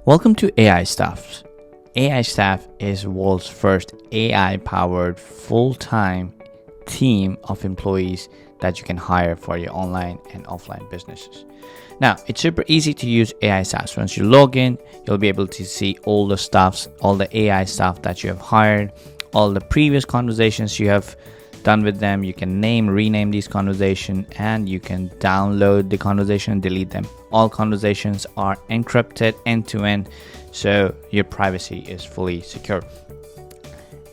Welcome to AIStaffs. AIStaff is world's first AI-powered full-time team of employees that you can hire for your online and offline businesses. Now, it's super easy to use AIStaffs. Once you log in, you'll be able to see all the stuffs, all the AI stuff that you have hired, all the previous conversations you have done with them. You can rename these conversations, and you can download the conversation and delete them. All conversations are encrypted end-to-end, so your privacy is fully secure.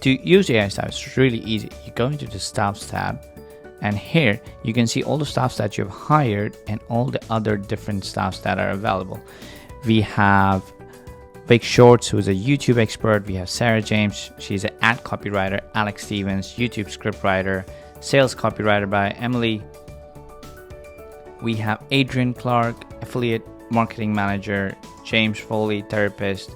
To use AIStaffs, it's really easy. You go into the Staffs tab, and here you can see all the staffs that you've hired and all the other different staffs that are available. We have Big Shorts, who's a YouTube expert. We have Sarah James, she's an ad copywriter. Alex Stevens, YouTube scriptwriter. Sales copywriter by Emily. We have Adrian Clark, affiliate marketing manager. James Foley, therapist,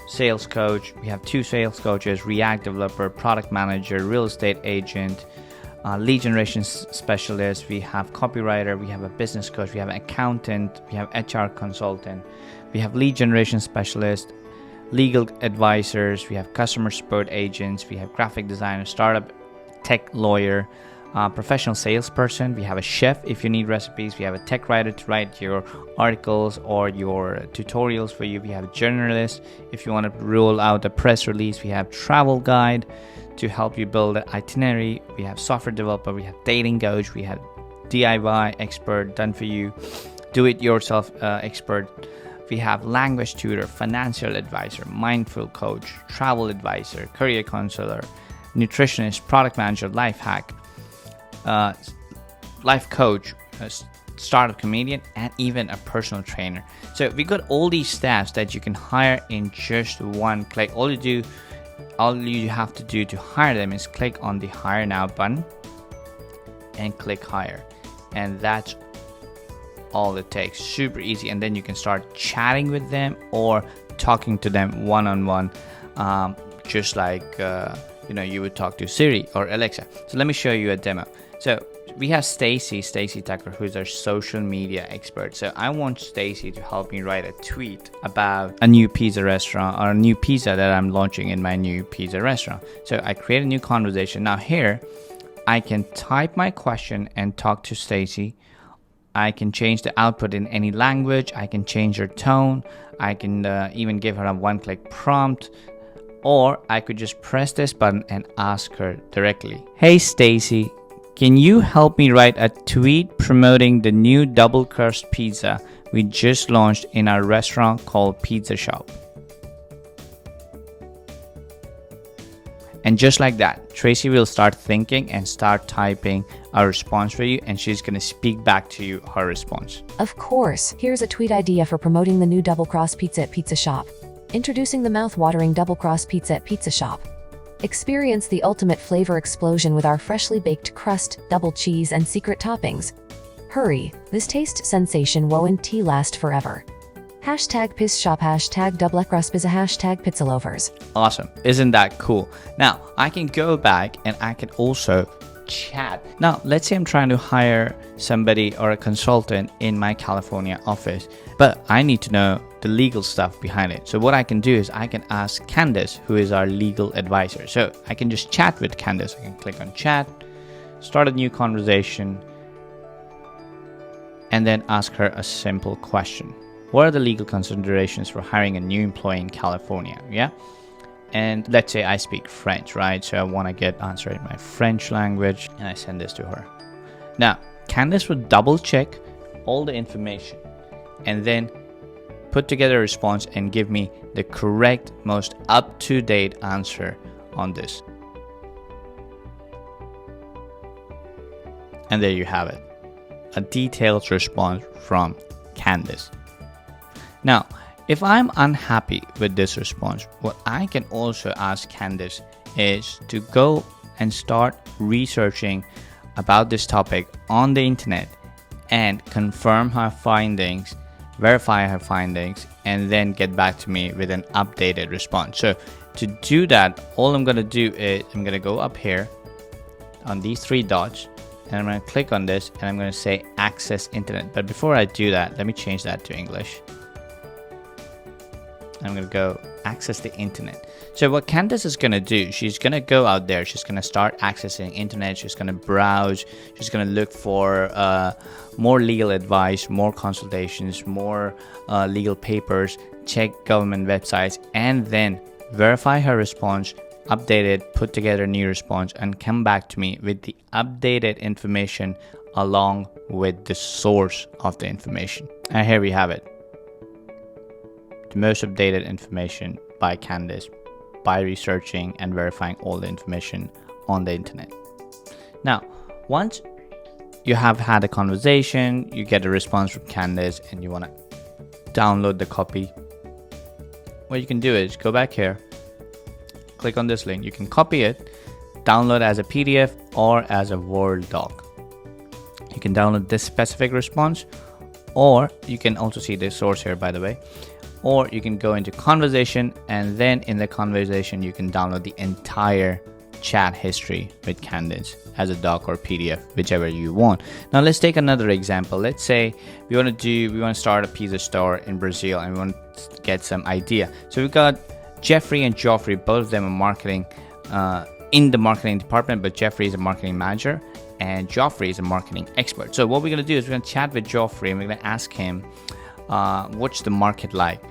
sales coach. We have 2 sales coaches, React developer, product manager, real estate agent, lead generation specialist. We have copywriter, we have a business coach, we have an accountant, we have HR consultant, we have lead generation specialist, legal advisors, we have customer support agents, we have graphic designer, startup tech lawyer, professional salesperson. We have a chef if you need recipes. We have a tech writer to write your articles or your tutorials for you. We have a journalist if you want to roll out a press release. We have travel guide to help you build an itinerary. We have software developer. We have dating coach. We have DIY expert, done for you, do-it-yourself expert. We have language tutor, financial advisor, mindful coach, travel advisor, career counselor, nutritionist, product manager, life hack, life coach, startup comedian, and even a personal trainer. So we got all these staffs that you can hire in just one click. All you have to do to hire them is click on the Hire Now button and click Hire, and that's all it takes. Super easy. And then you can start chatting with them or talking to them one-on-one, just like you would talk to Siri or Alexa. So let me show you a demo. So we have Stacy Tucker, who's our social media expert. So I want Stacy to help me write a tweet about a new pizza restaurant or a new pizza that I'm launching in my new pizza restaurant. So I create a new conversation. Now here I can type my question and talk to Stacy. I can change the output in any language. I can change her tone. I can even give her a one-click prompt. Or I could just press this button and ask her directly. Hey Stacy, can you help me write a tweet promoting the new double crust pizza we just launched in our restaurant called Pizza Shop? And just like that, Tracy will start thinking and start typing a response for you, and she's going to speak back to you her response. Of course, here's a tweet idea for promoting the new double cross pizza at Pizza Shop. Introducing the mouth-watering double cross pizza at Pizza Shop. Experience the ultimate flavor explosion with our freshly baked crust, double cheese, and secret toppings. Hurry, this taste sensation won't last forever. Hashtag Pizza Shop, hashtag double crust pizza, hashtag pizza lovers. Awesome. Isn't that cool? Now, I can go back and I can also chat. Now, let's say I'm trying to hire somebody or a consultant in my California office, but I need to know the legal stuff behind it. So what I can do is I can ask Candace, who is our legal advisor. So I can just chat with Candace. I can click on chat, start a new conversation, and then ask her a simple question. What are the legal considerations for hiring a new employee in California? Yeah. And let's say I speak French, right? So I want to get answer in my French language, and I send this to her. Now, Candace would double check all the information and then put together a response and give me the correct, most up-to-date answer on this. And there you have it. A detailed response from Candace. Now, if I'm unhappy with this response, what I can also ask Candace is to go and start researching about this topic on the internet and confirm her findings, verify her findings, and then get back to me with an updated response. So to do that, all I'm going to do is I'm going to go up here on these 3 dots, and I'm going to click on this, and I'm going to say access internet. But before I do that, let me change that to English. I'm going to go access the internet. So what Candace is going to do, she's going to go out there. She's going to start accessing internet. She's going to browse. She's going to look for more legal advice, more consultations, more legal papers, check government websites, and then verify her response, update it, put together a new response, and come back to me with the updated information along with the source of the information. And here we have it. The most updated information by Candace by researching and verifying all the information on the internet. Now, once you have had a conversation, you get a response from Candace, and you want to download the copy, what you can do is go back here, click on this link. You can copy it, download as a PDF or as a Word doc. You can download this specific response, or you can also see the source here, by the way. Or you can go into conversation, and then in the conversation you can download the entire chat history with Candace as a doc or PDF, whichever you want. Now let's take another example. Let's say we want to start a pizza store in Brazil, and we want to get some idea. So we've got Jeffrey and Joffrey, both of them are marketing in the marketing department, but Jeffrey is a marketing manager and Joffrey is a marketing expert. So what we're going to do is we're going to chat with Joffrey, and we're going to ask him what's the market like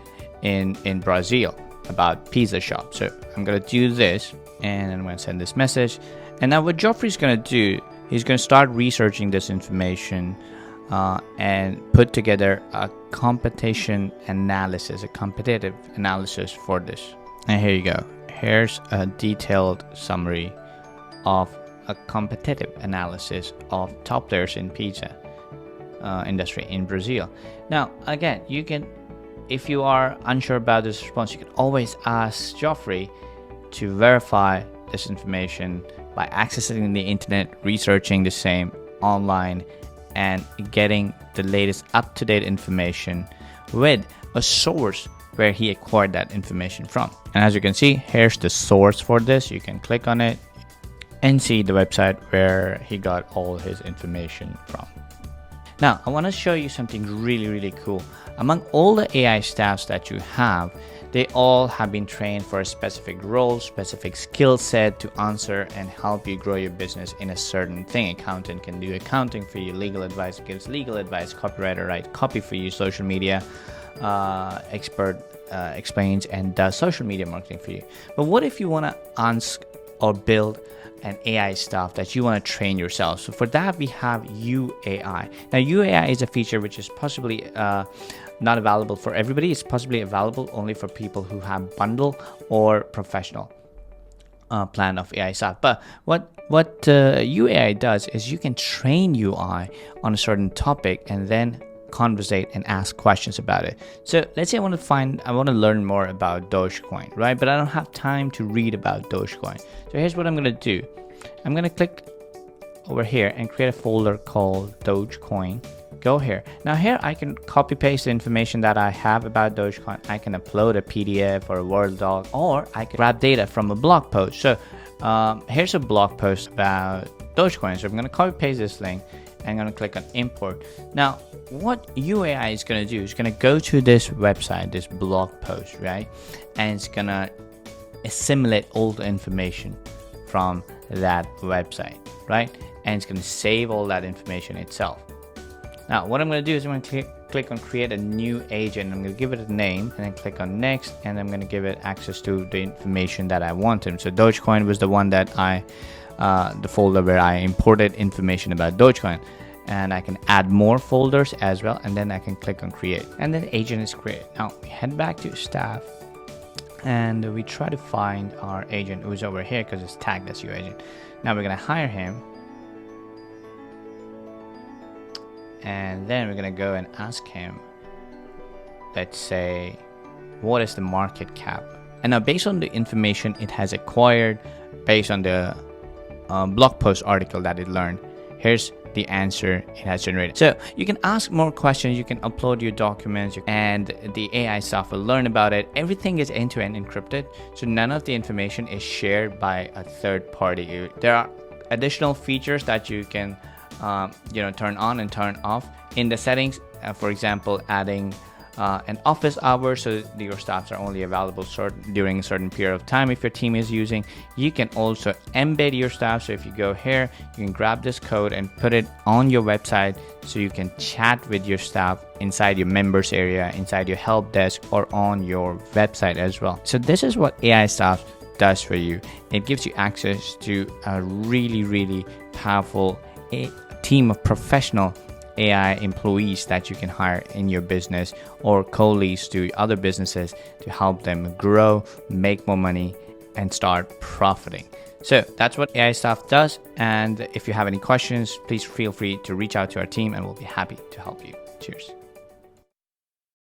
in Brazil about pizza shops. So I'm going to do this, and I'm going to send this message. And now what Joffrey's going to do, he's going to start researching this information and put together a competitive analysis for this. And here you go. Here's a detailed summary of a competitive analysis of top players in pizza industry in Brazil. Now, again, you can, if you are unsure about this response, you can always ask Joffrey to verify this information by accessing the internet, researching the same online, and getting the latest up-to-date information with a source where he acquired that information from. And as you can see, here's the source for this. You can click on it and see the website where he got all his information from. Now, I want to show you something really cool. Among all the AI staffs that you have, they all have been trained for a specific role, specific skill set to answer and help you grow your business in a certain thing. Accountant can do accounting for you, legal advice gives legal advice, copywriter writes copy for you, social media expert explains and does social media marketing for you. But what if you want to ask or build an AI staff that you want to train yourself? So for that, we have UAI. Now, UAI is a feature which is possibly not available for everybody. It's possibly available only for people who have bundle or professional plan of AI staff. But what UAI does is you can train UI on a certain topic and then conversate and ask questions about it. So let's say I want to learn more about Dogecoin, right? But I don't have time to read about Dogecoin. So here's what I'm going to do. I'm going to click over here and create a folder called Dogecoin. Go here. Now here I can copy paste the information that I have about Dogecoin. I can upload a PDF or a Word doc, or I can grab data from a blog post. So here's a blog post about Dogecoin. So I'm going to copy paste this link and I'm going to click on import. Now what UAI is going to do is going to go to this website, this blog post, right? And it's going to assimilate all the information from that website, right? And it's going to save all that information itself. Now what I'm going to do is I'm going to click on create a new agent. I'm going to give it a name and then click on next, and I'm going to give it access to the information that I wanted. So Dogecoin was the one that the folder where I imported information about Dogecoin, and I can add more folders as well, and then I can click on create, and then the agent is created. Now we head back to staff and we try to find our agent who's over here because it's tagged as your agent. Now we're going to hire him, and then we're going to go and ask him, let's say, what is the market cap? And now based on the information it has acquired, based on the blog post article that it learned, here's the answer it has generated. So you can ask more questions, you can upload your documents, and the AI staff will learn about it. Everything is end-to-end encrypted, so none of the information is shared by a third party. There are additional features that you can turn on and turn off in the settings. For example, adding and office hours, so your staffs are only available during a certain period of time if your team is using. You can also embed your staff. So if you go here, you can grab this code and put it on your website so you can chat with your staff inside your members area, inside your help desk, or on your website as well. So this is what AIStaffs does for you. It gives you access to a really powerful team of professional AI employees that you can hire in your business, or co-lease to other businesses to help them grow, make more money, and start profiting. So that's what AIStaff does. And if you have any questions, please feel free to reach out to our team and we'll be happy to help you. Cheers.